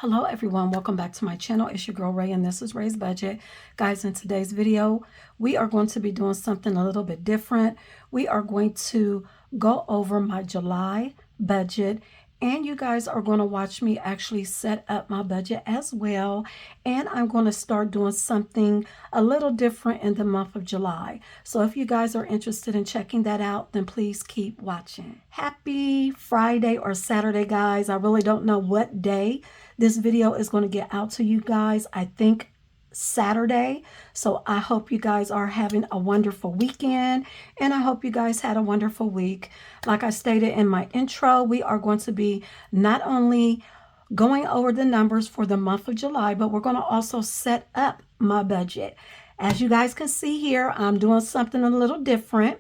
Hello everyone, welcome back to my channel. It's your girl Ray and this is Ray's Budget. Guys, in today's video, we are going to be doing something a little bit different. We are going to go over my July budget, and you guys are going to watch me actually set up my budget as well. And I'm going to start doing something a little different in the month of July. So if you guys are interested in checking that out, then please keep watching. Happy Friday or Saturday, guys. I really don't know what day this video is going to get out to you guys. I think Saturday. So I hope you guys are having a wonderful weekend, and I hope you guys had a wonderful week. Like I stated in my intro, we are going to be not only going over the numbers for the month of July, but we're going to also set up my budget. As you guys can see here, I'm doing something a little different,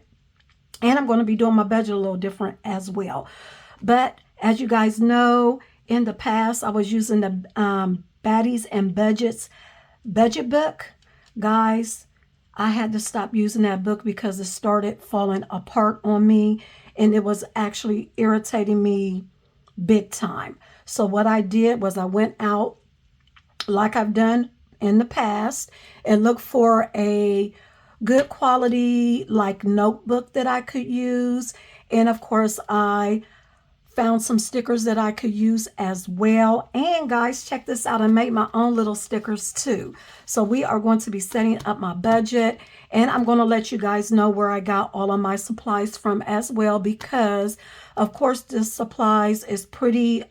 and I'm going to be doing my budget a little different as well. But as you guys know, in the past, I was using the Baddies and Budgets budget book. Guys, I had to stop using that book because it started falling apart on me, and it was actually irritating me big time. So what I did was I went out like I've done in the past and looked for a good quality like notebook that I could use. And of course, I found some stickers that I could use as well. And guys, check this out. I made my own little stickers too. So we are going to be setting up my budget, and I'm going to let you guys know where I got all of my supplies from as well, because of course this supplies is pretty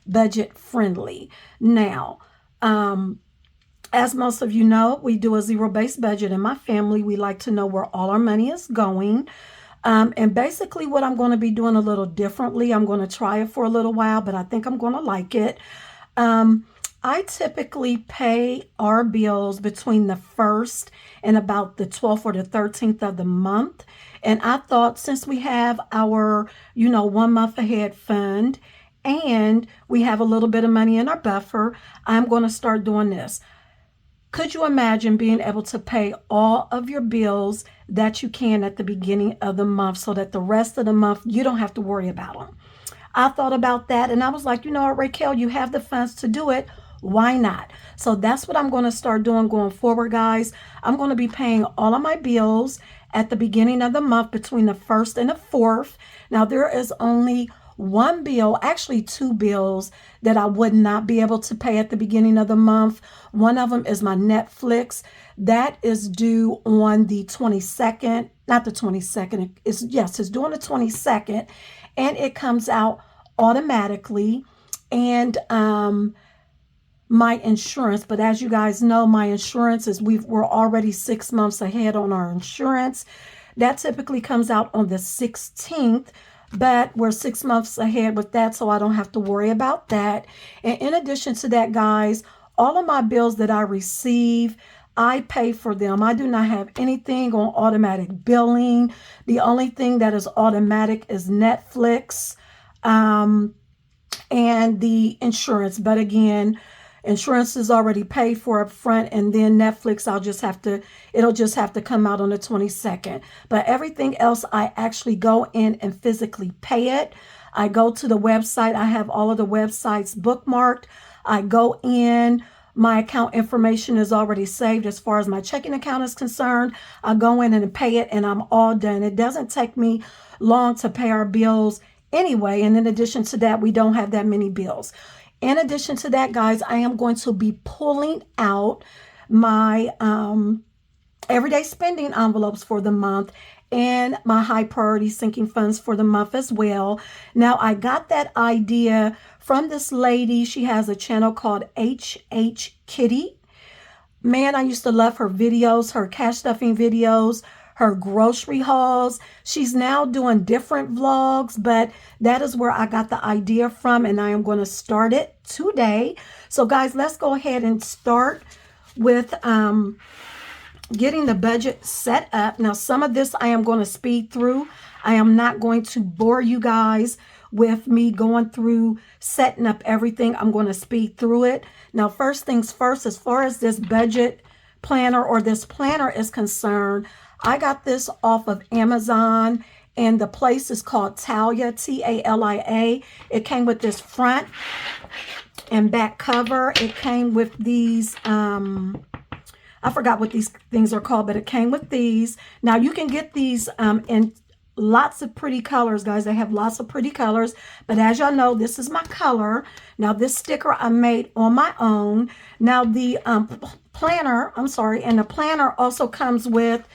budget friendly. Now, as most of you know, we do a zero-based budget in my family. We like to know where all our money is going. And basically what I'm going to be doing a little differently, I'm going to try it for a little while, but I think I'm going to like it. I typically pay our bills between the 1st and about the 12th or the 13th of the month. And I thought, since we have our, 1 month ahead fund and we have a little bit of money in our buffer, I'm going to start doing this. Could you imagine being able to pay all of your bills that you can at the beginning of the month, so that the rest of the month you don't have to worry about them? I thought about that, and I was like, you know what, Raquel, you have the funds to do it. Why not? So that's what I'm going to start doing going forward, guys. I'm going to be paying all of my bills at the beginning of the month between the 1st and the 4th. Now, there is only one bill, actually 2 bills, that I would not be able to pay at the beginning of the month. One of them is my Netflix. That is due on the 22nd, not the 22nd. It's due on the 22nd, and it comes out automatically. And my insurance, but as you guys know, my insurance is, we're already 6 months ahead on our insurance. That typically comes out on the 16th. But we're 6 months ahead with that, so I don't have to worry about that. And in addition to that, guys, all of my bills that I receive, I pay for them. I do not have anything on automatic billing. The only thing that is automatic is Netflix and the insurance. But again, insurance is already paid for up front, and then Netflix, it'll just have to come out on the 22nd. But everything else, I actually go in and physically pay it. I go to the website. I have all of the websites bookmarked. I go in. My account information is already saved as far as my checking account is concerned. I go in and pay it, and I'm all done. It doesn't take me long to pay our bills anyway. And in addition to that, we don't have that many bills. In addition to that, guys, I am going to be pulling out my everyday spending envelopes for the month and my high priority sinking funds for the month as well. Now, I got that idea from this lady. She has a channel called HH Kitty. Man, I used to love her videos, her cash stuffing videos, her grocery hauls. She's now doing different vlogs, but that is where I got the idea from, and I am going to start it today. So guys, let's go ahead and start with getting the budget set up. Now, some of this I am going to speed through. I am not going to bore you guys with me going through setting up everything. I'm going to speed through it. Now, first things first, as far as this budget planner or this planner is concerned, I got this off of Amazon, and the place is called Talia, Talia. It came with this front and back cover. It came with these, I forgot what these things are called, but it came with these. Now you can get these in lots of pretty colors, guys. They have lots of pretty colors, but as y'all know, this is my color. Now this sticker I made on my own. Now the planner, I'm sorry, and the planner also comes with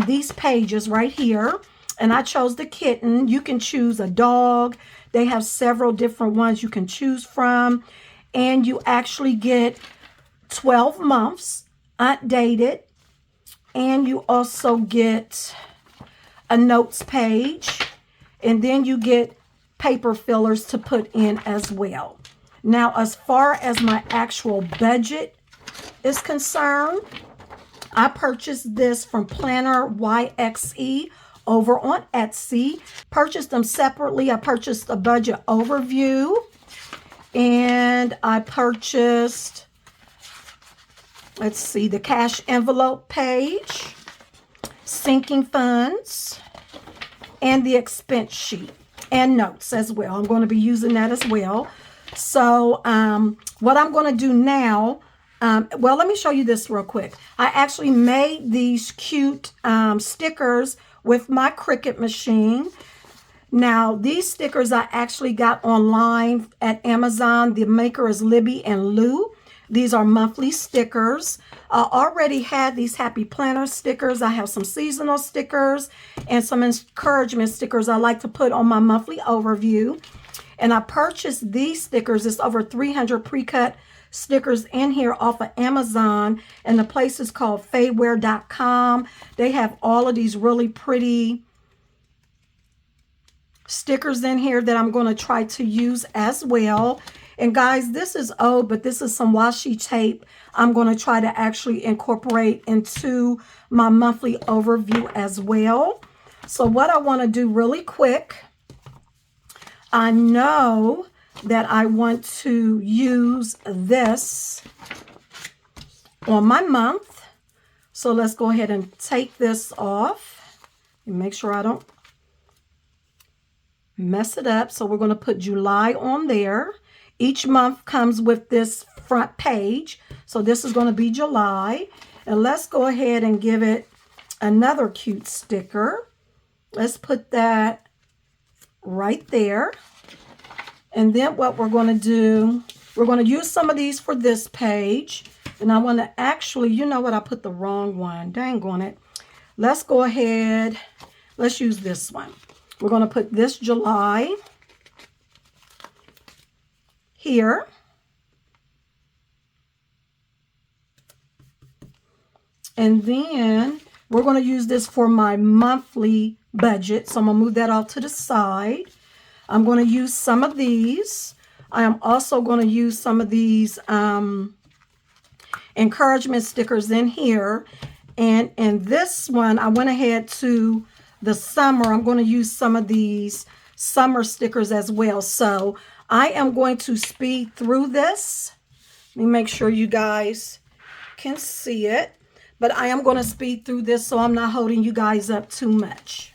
these pages right here. And I chose the kitten. You can choose a dog. They have several different ones you can choose from. And you actually get 12 months undated. And you also get a notes page. And then you get paper fillers to put in as well. Now, as far as my actual budget is concerned, I purchased this from Planner YXE over on Etsy. Purchased them separately. I purchased a budget overview, and I purchased, let's see, the cash envelope page, sinking funds, and the expense sheet, and notes as well. I'm going to be using that as well. So what I'm going to do now, well, let me show you this real quick. I actually made these cute stickers with my Cricut machine. Now, these stickers I actually got online at Amazon. The maker is Libby and Lou. These are monthly stickers. I already had these Happy Planner stickers. I have some seasonal stickers and some encouragement stickers I like to put on my monthly overview. And I purchased these stickers. It's over 300 pre-cut stickers in here off of Amazon, and the place is called Fayewear.com. They have all of these really pretty stickers in here that I'm going to try to use as well. And guys, this is old, but this is some washi tape I'm going to try to actually incorporate into my monthly overview as well. So what I want to do really quick, I know that I want to use this on my month. So let's go ahead and take this off and make sure I don't mess it up. So we're going to put July on there. Each month comes with this front page. So this is going to be July. And let's go ahead and give it another cute sticker. Let's put that right there. And then what we're going to do, we're going to use some of these for this page. And I want to actually, you know what, I put the wrong one. Dang on it. Let's go ahead. Let's use this one. We're going to put this July here. And then we're going to use this for my monthly budget. So I'm going to move that off to the side. I'm going to use some of these. I am also going to use some of these encouragement stickers in here. And in this one, I went ahead to the summer. I'm going to use some of these summer stickers as well. So I am going to speed through this. Let me make sure you guys can see it. But I am going to speed through this so I'm not holding you guys up too much.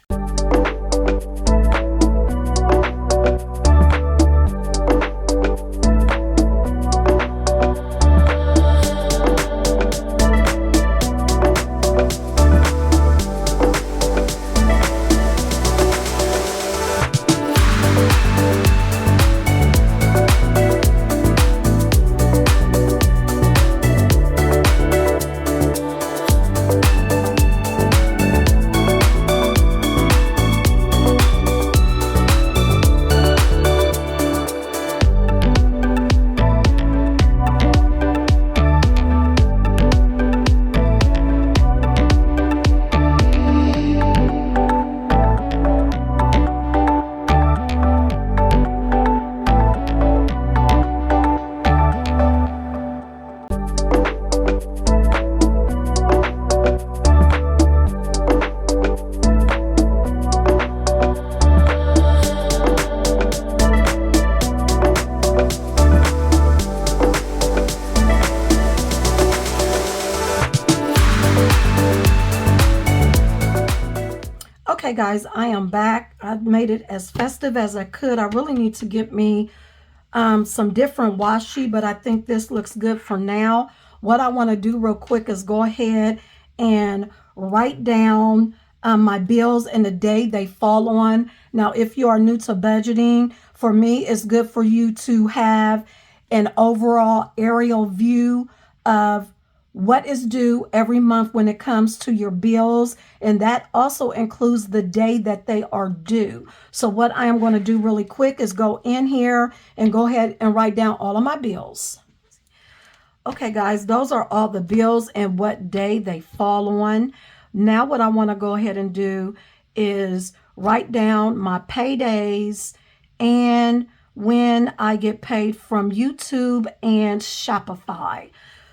Okay guys, I am back. I made it as festive as I could. I really need to get me some different washi, but I think this looks good for now. What I want to do real quick is go ahead and write down my bills and the day they fall on. Now, if you are new to budgeting, for me, it's good for you to have an overall aerial view of what is due every month when it comes to your bills, and that also includes the day that they are due. So what I am going to do really quick is go in here and go ahead and write down all of my bills. Okay, guys, those are all the bills and what day they fall on. Now what I want to go ahead and do is write down my paydays and when I get paid from YouTube and Shopify.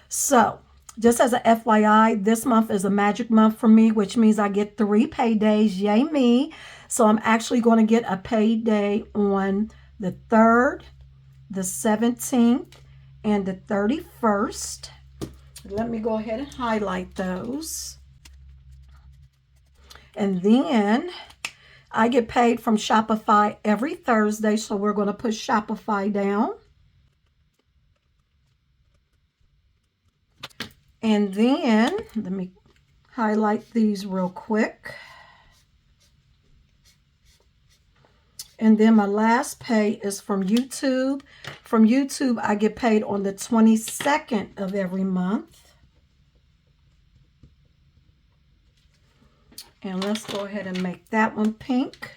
So just as a FYI, this month is a magic month for me, which means I get 3 paydays. Yay me. So I'm actually going to get a payday on the 3rd, the 17th, and the 31st. Let me go ahead and highlight those. And then I get paid from Shopify every Thursday, so we're going to put Shopify down. And then, let me highlight these real quick. And then my last pay is from YouTube. From YouTube, I get paid on the 22nd of every month. And let's go ahead and make that one pink,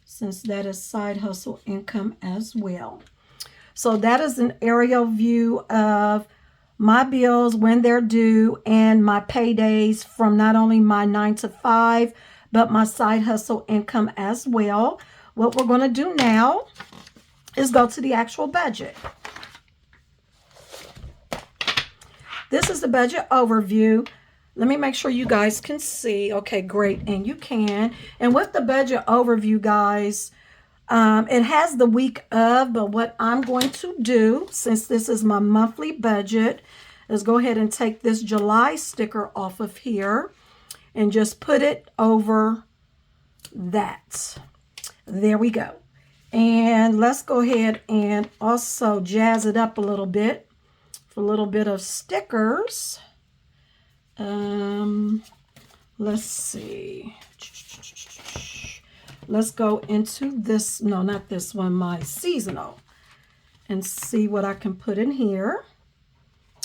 since that is side hustle income as well. So that is an aerial view of my bills when they're due and my paydays from not only my 9 to 5, but my side hustle income as well. What we're going to do now is go to the actual budget. This is the budget overview. Let me make sure you guys can see. Okay, great. And you can. And with the budget overview, guys, it has the week of, but what I'm going to do, since this is my monthly budget, is go ahead and take this July sticker off of here and just put it over that. There we go. And let's go ahead and also jazz it up a little bit for a little bit of stickers. Let's see. Let's go into this, no, not this one, my seasonal, and see what I can put in here.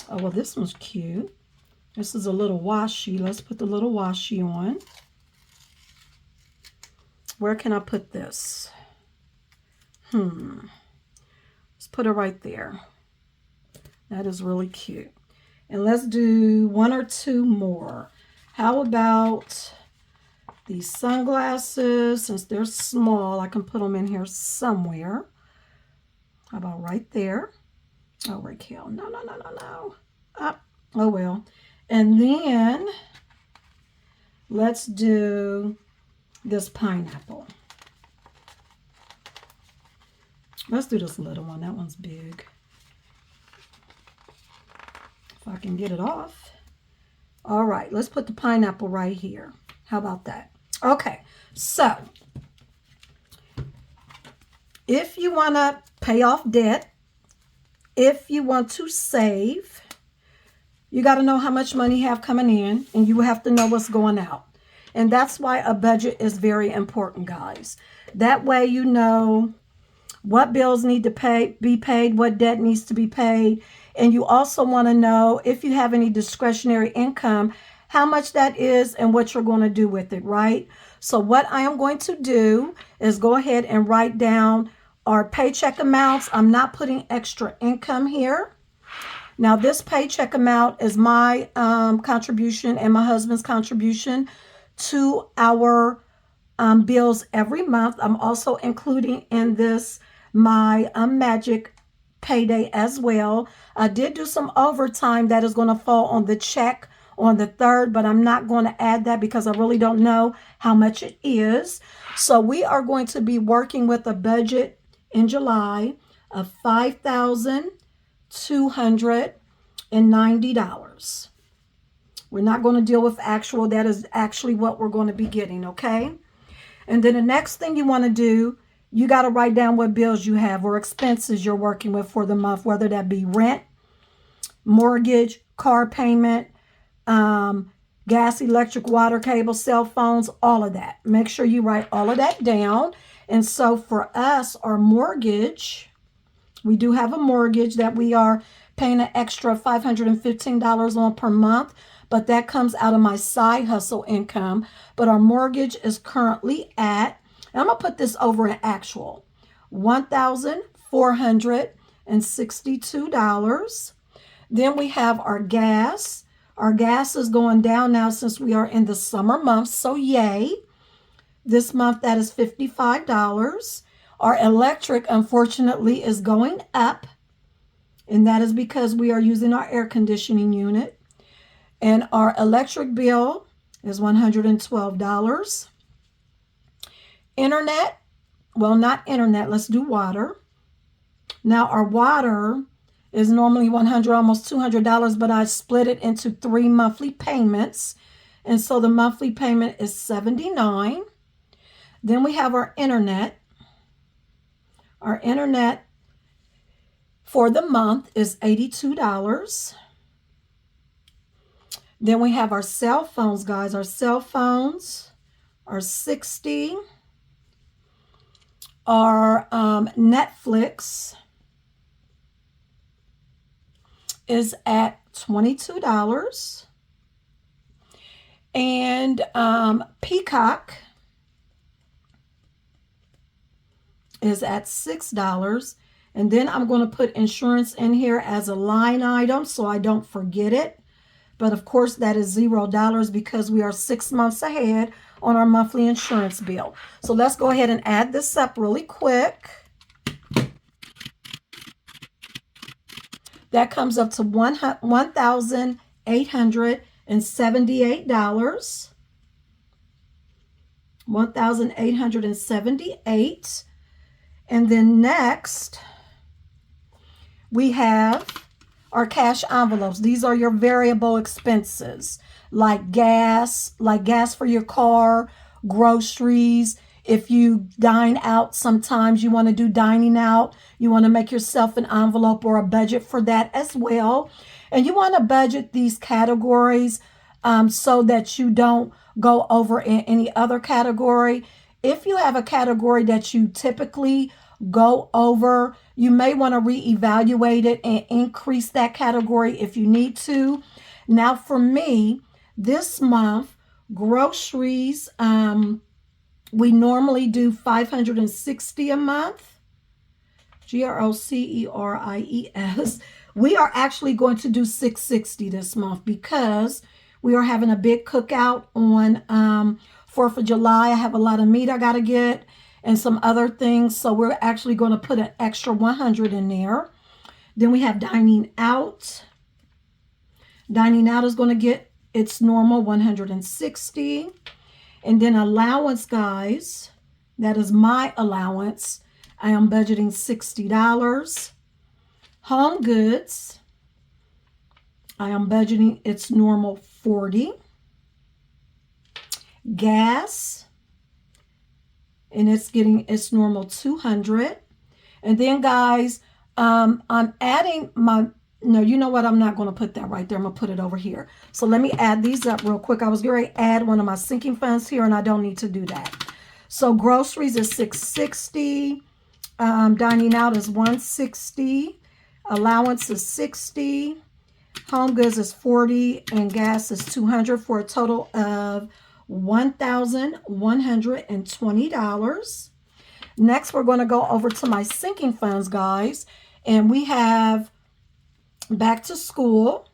Oh, well, this one's cute. This is a little washi. Let's put the little washi on. Where can I put this? Let's put it right there. That is really cute. And let's do 1 or 2 more. How about these sunglasses? Since they're small, I can put them in here somewhere. How about right there? Oh, Raquel, no. Oh, well. And then let's do this pineapple. Let's do this little one. That one's big. If I can get it off. All right, let's put the pineapple right here. How about that? Okay, so if you want to pay off debt, if you want to save, you got to know how much money you have coming in, and you have to know what's going out. And that's why a budget is very important, guys. That way you know what bills need to be paid, what debt needs to be paid. And you also want to know if you have any discretionary income, how much that is and what you're going to do with it, right? So what I am going to do is go ahead and write down our paycheck amounts. I'm not putting extra income here. Now, this paycheck amount is my contribution and my husband's contribution to our bills every month. I'm also including in this my magic payday as well. I did do some overtime that is going to fall on the check on the 3rd, but I'm not going to add that because I really don't know how much it is. So we are going to be working with a budget in July of $5,290. We're not going to deal with actual. That is actually what we're going to be getting, okay? And then the next thing you want to do you got to write down what bills you have or expenses you're working with for the month, whether that be rent, mortgage, car payment, gas, electric, water, cable, cell phones, all of that. Make sure you write all of that down. And so for us, our mortgage, we do have a mortgage that we are paying an extra $515 on per month, but that comes out of my side hustle income. But our mortgage is currently at, and I'm going to put this over in actual, $1,462. Then we have our gas. Our gas is going down now since we are in the summer months, so yay. This month, that is $55. Our electric, unfortunately, is going up, and that is because we are using our air conditioning unit. And our electric bill is $112. Internet, well, not internet, let's do water. Now, our water is normally $100, almost $200, but I split it into 3 monthly payments. And so the monthly payment is $79. Then we have our internet. Our internet for the month is $82. Then we have our cell phones, guys. Our cell phones are $60. Our Netflix is at $22. And Peacock is at $6. And then I'm going to put insurance in here as a line item so I don't forget it. But of course, that is $0 because we are 6 months ahead on our monthly insurance bill. So let's go ahead and add this up really quick. That comes up to $1,878. $1,878. And then next, we have our cash envelopes. These are your variable expenses, like gas for your car, groceries. If you dine out, sometimes you want to do dining out. You want to make yourself an envelope or a budget for that as well. And you want to budget these categories so that you don't go over in any other category. If you have a category that you typically go over, you may want to reevaluate it and increase that category if you need to. Now for me, this month, groceries, we normally do $560 a month. GROCERIES. We are actually going to do $660 this month because we are having a big cookout on 4th of July. I have a lot of meat I got to get and some other things. So we're actually going to put an extra $100 in there. Then we have dining out. Dining out is going to get its normal $160. And then allowance, guys, that is my allowance. I am budgeting $60. Home goods, I am budgeting its normal $40. Gas, and it's getting its normal $200. And then, guys, I'm adding my, no, you know what? I'm not going to put that right there. I'm going to put it over here. So let me add these up real quick. I was going to add one of my sinking funds here, and I don't need to do that. So groceries is $660. Dining out is $160. Allowance is $60. Home goods is $40. And gas is $200 for a total of $1,120. Next, we're going to go over to my sinking funds, guys. And we have back to school.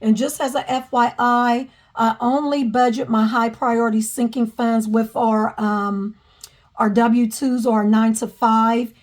And just as a FYI, I only budget my high priority sinking funds with our W-2s or our 9 to 5.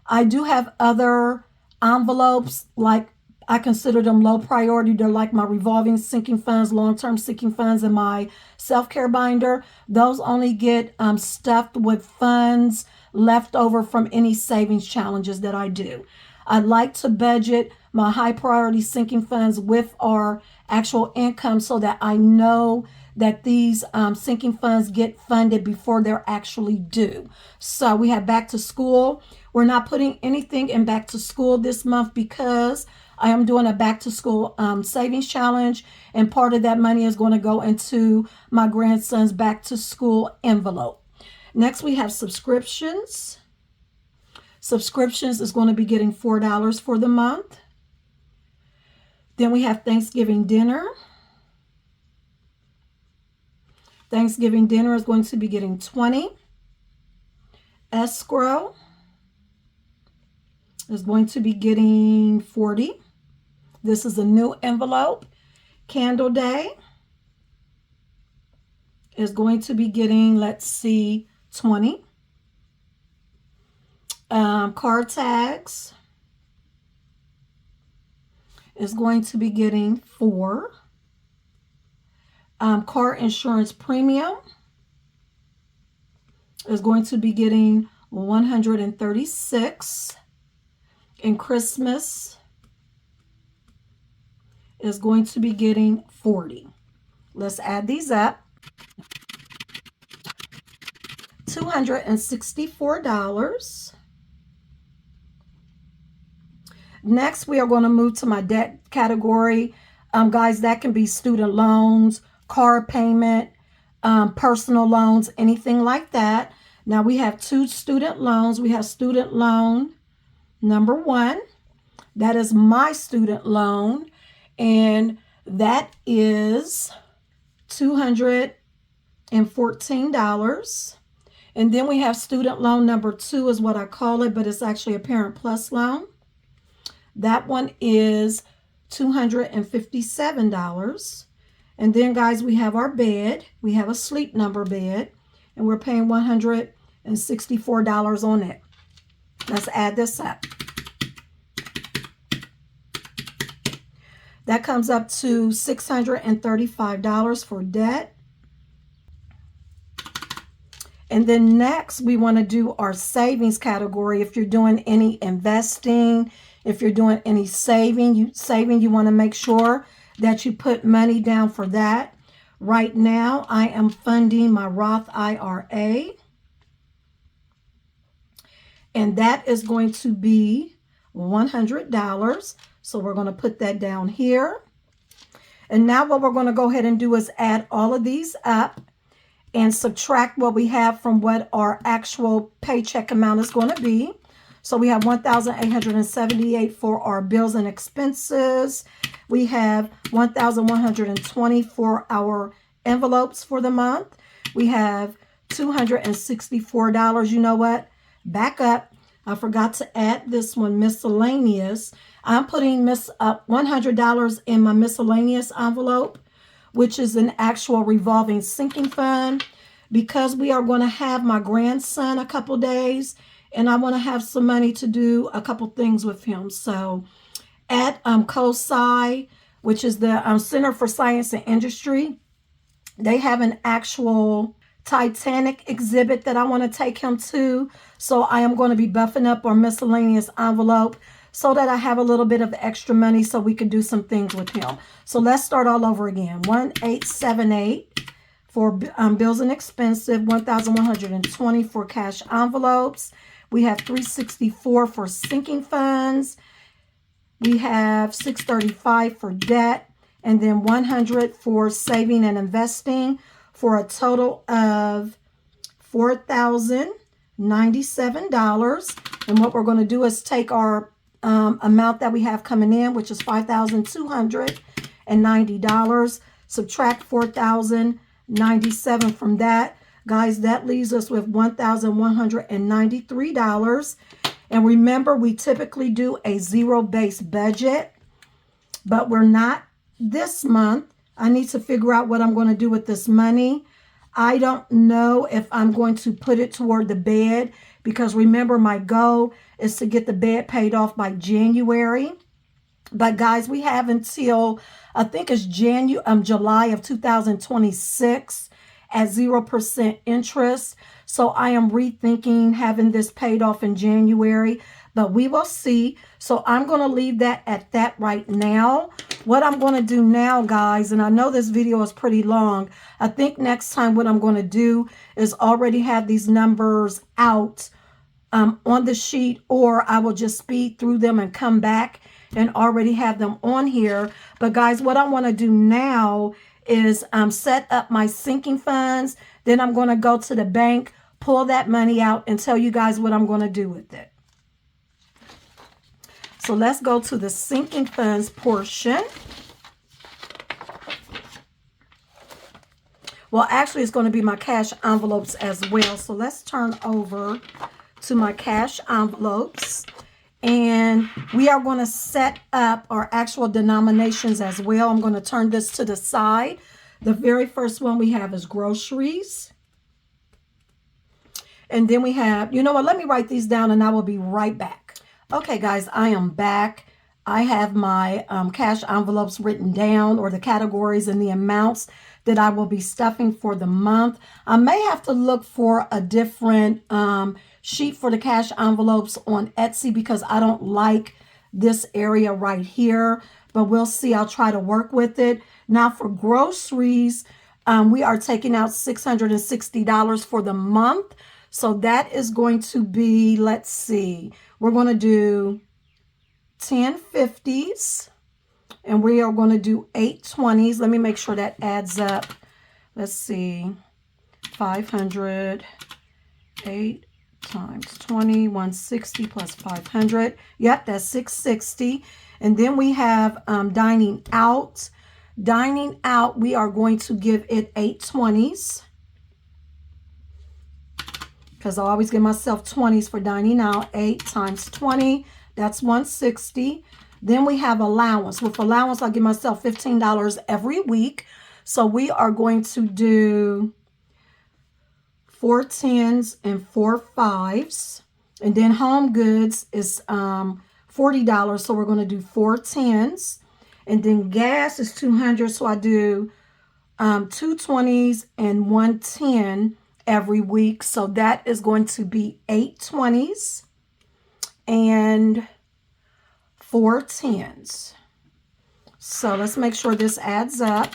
I do have other envelopes, like I consider them low priority. They're like my revolving sinking funds, long-term sinking funds, and my self-care binder. Those only get stuffed with funds left over from any savings challenges that I do. I like to budget my high priority sinking funds with our actual income so that I know that these sinking funds get funded before they're actually due. So we have back to school. We're not putting anything in back to school this month because I am doing a back to school savings challenge, and part of that money is going to go into my grandson's back to school envelope. Next, we have subscriptions. Subscriptions is going to be getting $4 for the month. Then we have Thanksgiving dinner. Thanksgiving dinner is going to be getting $20. Escrow is going to be getting $40. This is a new envelope. Candle Day is going to be getting, let's see, $20. Car tags is going to be getting $4. Car insurance premium is going to be getting $136. And Christmas is going to be getting $40. Let's add these up. $264. Next, we are going to move to my debt category. Guys, that can be student loans, car payment, personal loans, anything like that. Now, we have 2 student loans. We have student loan number 1. That is my student loan, and that is $214. And then we have student loan number 2 is what I call it, but it's actually a Parent Plus loan. That one is $257. And then, guys, we have our bed. We have a Sleep Number bed, and we're paying $164 on it. Let's add this up. That comes up to $635 for debt. And then next, we want to do our savings category. If you're doing any investing, if you're doing any saving, you want to make sure that you put money down for that. Right now, I am funding my Roth IRA. And that is going to be $100. So we're going to put that down here. And now what we're going to go ahead and do is add all of these up and subtract what we have from what our actual paycheck amount is going to be. So we have $1,878 for our bills and expenses. We have $1,120 for our envelopes for the month. We have $264. You know what? Back up. I forgot to add this one, miscellaneous. I'm putting $100 in my miscellaneous envelope, which is an actual revolving sinking fund, because we are going to have my grandson a couple days, and I want to have some money to do a couple things with him. So at COSI, which is the Center for Science and Industry, they have an actual Titanic exhibit that I want to take him to. So I am going to be buffing up our miscellaneous envelope so that I have a little bit of extra money so we can do some things with him. So let's start all over again. 1878 for bills and expenses, 1,120 for cash envelopes. We have 364 for sinking funds. We have 635 for debt, and then 100 for saving and investing, for a total of $4,097. And what we're going to do is take our amount that we have coming in, which is $5,290, subtract $4,097 from that. Guys, that leaves us with $1,193. And remember, we typically do a zero-based budget, but we're not this month. I need to figure out what I'm going to do with this money. I don't know if I'm going to put it toward the bed, because remember, my goal is to get the bed paid off by January. But guys, we have until, I think it's July of 2026 at 0% interest. So I am rethinking having this paid off in January. but we will see. So I'm going to leave that at that right now. What I'm going to do now, guys, and I know this video is pretty long. I think next time what I'm going to do is already have these numbers out on the sheet, or I will just speed through them and come back and already have them on here. But guys, what I want to do now is set up my sinking funds. Then I'm going to go to the bank, pull that money out, and tell you guys what I'm going to do with it. So let's go to the sinking funds portion. Well, actually, it's going to be my cash envelopes as well. So let's turn over to my cash envelopes. And we are going to set up our actual denominations as well. I'm going to turn this to the side. The very first one we have is groceries. And then we have, you know what, let me write these down and I will be right back. Okay, guys, I am back. I have my cash envelopes written down, or the categories and the amounts that I will be stuffing for the month. I may have to look for a different sheet for the cash envelopes on Etsy because I don't like this area right here, but we'll see. I'll try to work with it. Now for groceries, we are taking out $660 for the month. So that is going to be, let's see, we're going to do 10 50s and we are going to do 8 20s. Let me make sure that adds up. Let's see, 500, 8 times 20, 160 plus 500. Yep, that's 660. And then we have dining out. Dining out, we are going to give it 8 20s. Because I always give myself 20s for dining out. 8 times 20, that's 160. Then we have allowance. With allowance, I give myself $15 every week. So we are going to do 4 10s and 4 5s. And then home goods is $40. So we're going to do 4 10s. And then gas is $200. So I do 2 20s and 1 10 every week. So that is going to be 8 20s and 4 10s. So let's make sure this adds up.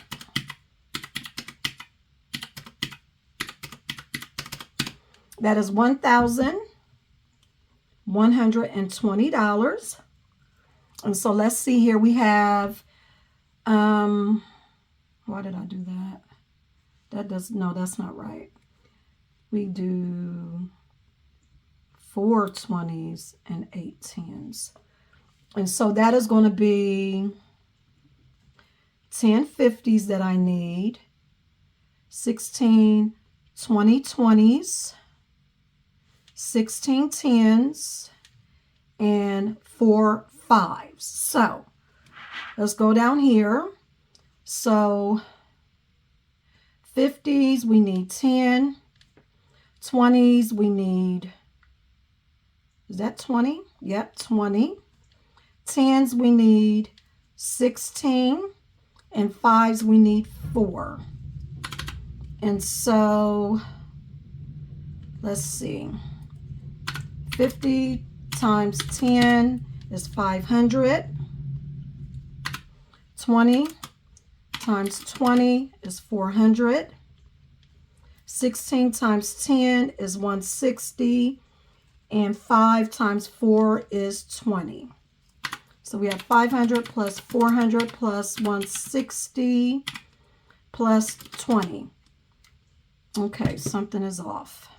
That is $1,120. And so let's see here. We have, why did I do that? No, that's not right. We do 4 20s and 8 10s. And so that is going to be 10 50s that I need, 16 20 20s, 16 10s, and 4 5s. So let's go down here. So 50s, we need 10. 20s, we need, is that 20? Yep, 20. 10s, we need 16. And 5s, we need 4. And so, let's see. 50 times 10 is 500. 20 times 20 is 400. 16 times 10 is 160, and 5 times 4 is 20. So we have 500 plus 400 plus 160 plus 20. Okay, something is off.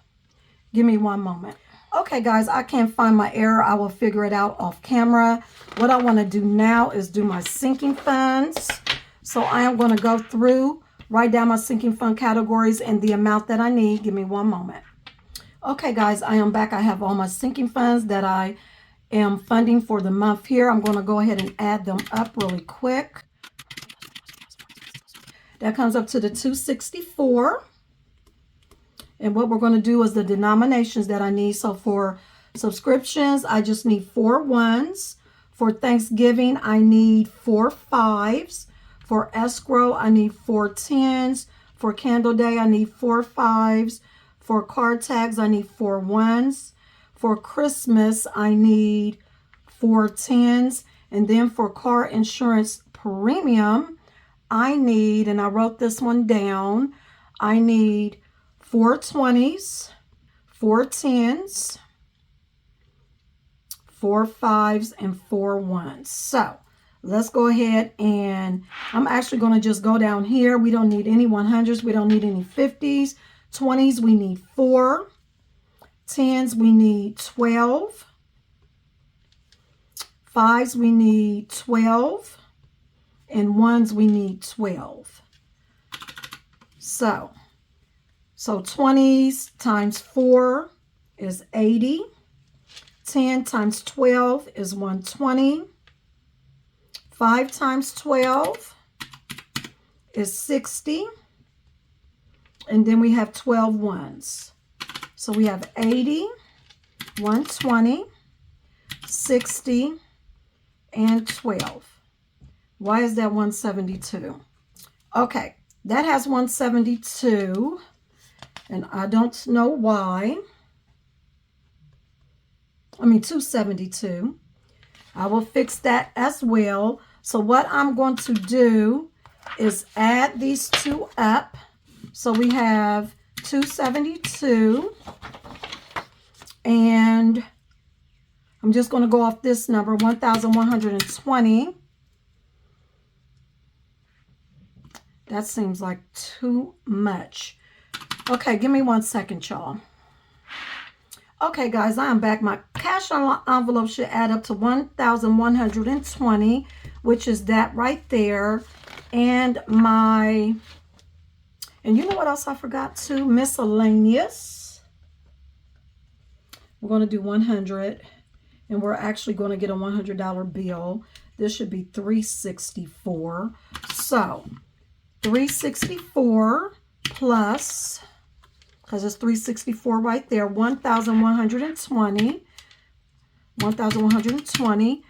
Give me one moment. Okay, guys, I can't find my error. I will figure it out off camera. What I want to do now is do my sinking funds. So I am going to go through, write down my sinking fund categories and the amount that I need. Give me one moment. Okay, guys, I am back. I have all my sinking funds that I am funding for the month here. I'm going to go ahead and add them up really quick. That comes up to the 264. And what we're going to do is the denominations that I need. So for subscriptions, I just need 4 1s. For Thanksgiving, I need 4 5s. For escrow, I need 4 10s. For Candle Day, I need 4 5s. For card tags, I need 4 1s. For Christmas, I need 4 10s. And then for car insurance premium, I need, and I wrote this one down, I need 4 20s, 4 10s, 4 5s, and 4 1s. So let's go ahead, and I'm actually going to just go down here. We don't need any 100s. We don't need any 50s. 20s, we need 4. 10s, we need 12. 5s, we need 12. And 1s, we need 12. So 20s times 4 is 80. 10 times 12 is 120. 5 times 12 is 60. And then we have 12 ones. So we have 80, 120, 60, and 12. Why is that 172? Okay, that has 172, and I don't know why. 272. I will fix that as well. So what I'm going to do is add these two up. So we have 272, and I'm just going to go off this number, 1,120. That seems like too much. Okay, give me 1 second, y'all. Okay, guys, I am back. My cash envelope should add up to 1,120, which is that right there. And you know what else I forgot too? Miscellaneous. We're going to do 100, and we're actually going to get a $100 bill. This should be 364. So 364 plus, because it's 364 right there, 1,120. 1,120.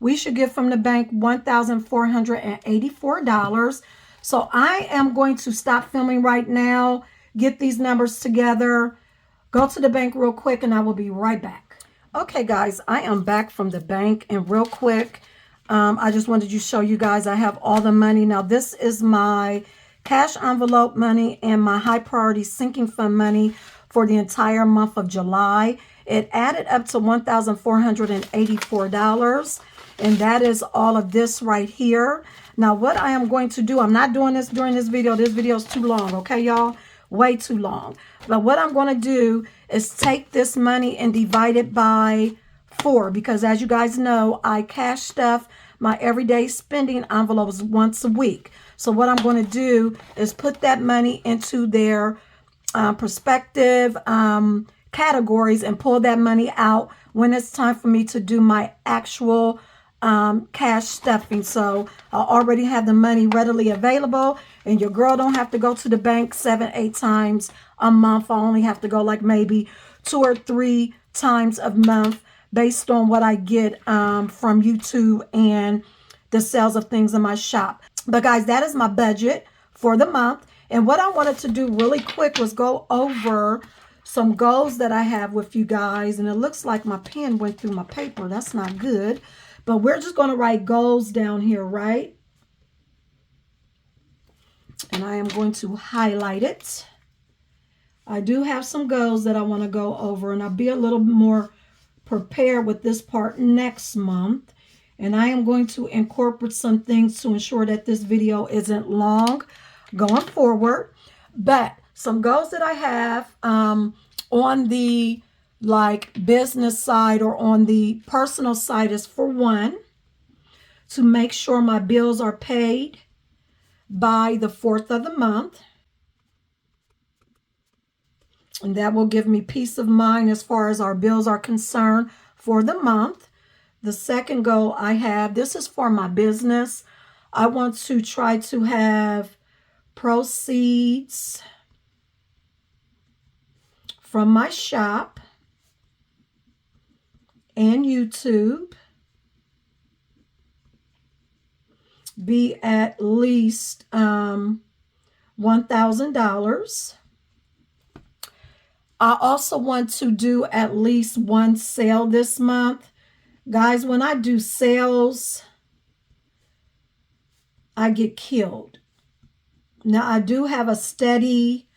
We should get from the bank $1,484. So I am going to stop filming right now, get these numbers together, go to the bank real quick, and I will be right back. Okay, guys, I am back from the bank, and real quick, I just wanted to show you guys I have all the money. Now, this is my cash envelope money and my high priority sinking fund money for the entire month of July. It added up to $1,484, and that is all of this right here. Now, what I am going to do, I'm not doing this during this video. This video is too long, okay, y'all? Way too long. But what I'm going to do is take this money and divide it by 4, because as you guys know, I cash stuff my everyday spending envelopes once a week. So what I'm going to do is put that money into their prospective categories and pull that money out when it's time for me to do my actual cash stuffing. So I already have the money readily available, and your girl don't have to go to the bank 7-8 times a month. I only have to go like maybe 2 or 3 times a month based on what I get from YouTube and the sales of things in my shop. But guys, that is my budget for the month. And what I wanted to do really quick was go over some goals that I have with you guys. And it looks like my pen went through my paper. That's not good. But we're just going to write goals down here, right? And I am going to highlight it. I do have some goals that I want to go over, and I'll be a little more prepared with this part next month. And I am going to incorporate some things to ensure that this video isn't long going forward. But some goals that I have on the business side or on the personal side is, for one, to make sure my bills are paid by the 4th of the month. And that will give me peace of mind as far as our bills are concerned for the month. The second goal I have, this is for my business. I want to try to have proceeds from my shop and YouTube be at least $1,000. I also want to do at least one sale this month. Guys, when I do sales, I get killed. Now, I do have a steady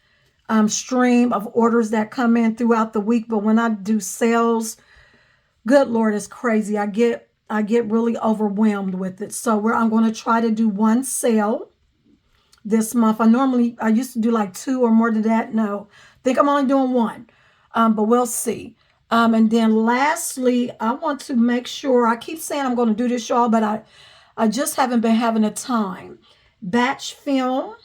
stream of orders that come in throughout the week, but when I do sales, good Lord, it's crazy. I get really overwhelmed with it. So I'm going to try to do one sale this month. I used to do like 2 or more than that. No, I think I'm only doing 1, but we'll see. And then lastly, I want to make sure, I keep saying I'm going to do this, y'all, but I just haven't been having the time. Batch film.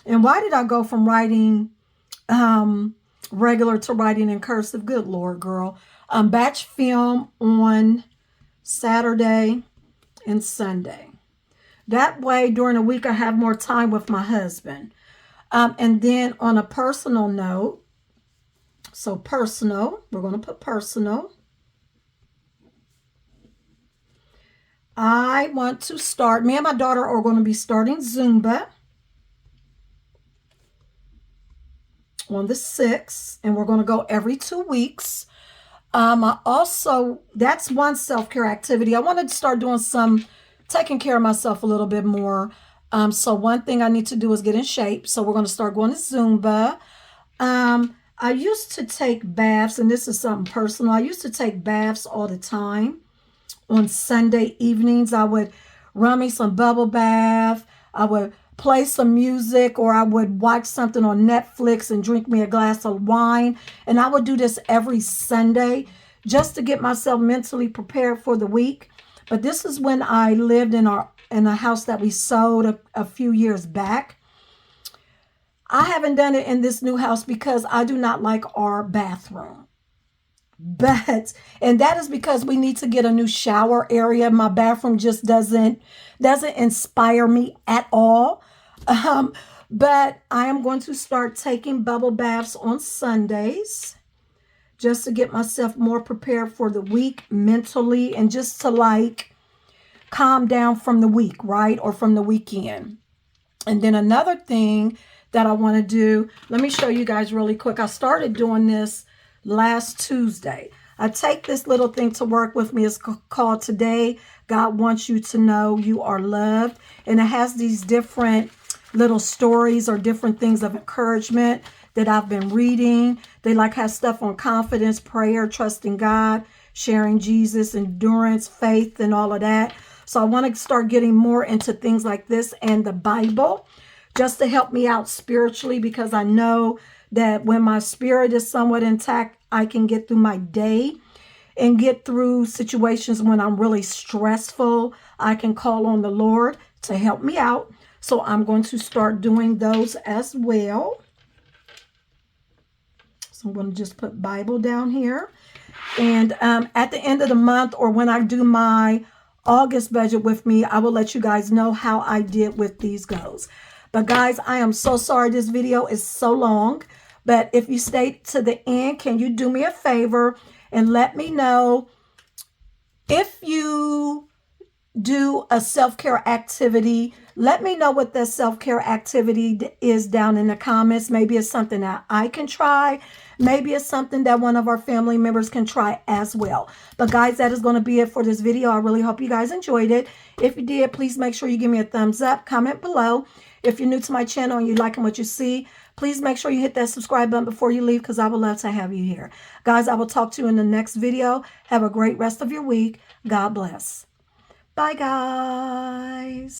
And why did I go from writing regular to writing in cursive? Good Lord, girl. Batch film on Saturday and Sunday. That way, during the week, I have more time with my husband. And then on a personal note, so personal, we're going to put personal. I want to start, me and my daughter are going to be starting Zumba on the 6th, and we're going to go every 2 weeks. That's one self-care activity. I wanted to start doing taking care of myself a little bit more. So one thing I need to do is get in shape. So we're going to start going to Zumba. I used to take baths, and this is something personal. I used to take baths all the time. On Sunday evenings, I would run me some bubble bath. I would play some music, or I would watch something on Netflix and drink me a glass of wine. And I would do this every Sunday just to get myself mentally prepared for the week. But this is when I lived in a house that we sold a few years back. I haven't done it in this new house because I do not like our bathroom. And that is because we need to get a new shower area. My bathroom just doesn't inspire me at all. But I am going to start taking bubble baths on Sundays just to get myself more prepared for the week mentally, and just to calm down from the week, right? Or from the weekend. And then another thing that I want to do, let me show you guys really quick. I started doing this last Tuesday. I take this little thing to work with me. It's called Today God Wants You to Know You Are Loved. And it has these different little stories or different things of encouragement that I've been reading. They have stuff on confidence, prayer, trusting God, sharing Jesus, endurance, faith, and all of that. So I want to start getting more into things like this and the Bible, just to help me out spiritually, because I know that when my spirit is somewhat intact, I can get through my day and get through situations when I'm really stressful. I can call on the Lord to help me out. So I'm going to start doing those as well. So I'm going to just put Bible down here. And at the end of the month, or when I do my August budget with me, I will let you guys know how I did with these goals. But guys, I am so sorry this video is so long. But if you stay to the end, can you do me a favor and let me know if you do a self-care activity? Let me know what that self-care activity is down in the comments. Maybe it's something that I can try. Maybe it's something that one of our family members can try as well. But guys, that is going to be it for this video. I really hope you guys enjoyed it. If you did, please make sure you give me a thumbs up, comment below. If you're new to my channel and you're liking what you see, please make sure you hit that subscribe button before you leave, because I would love to have you here. Guys, I will talk to you in the next video. Have a great rest of your week. God bless. Bye, guys.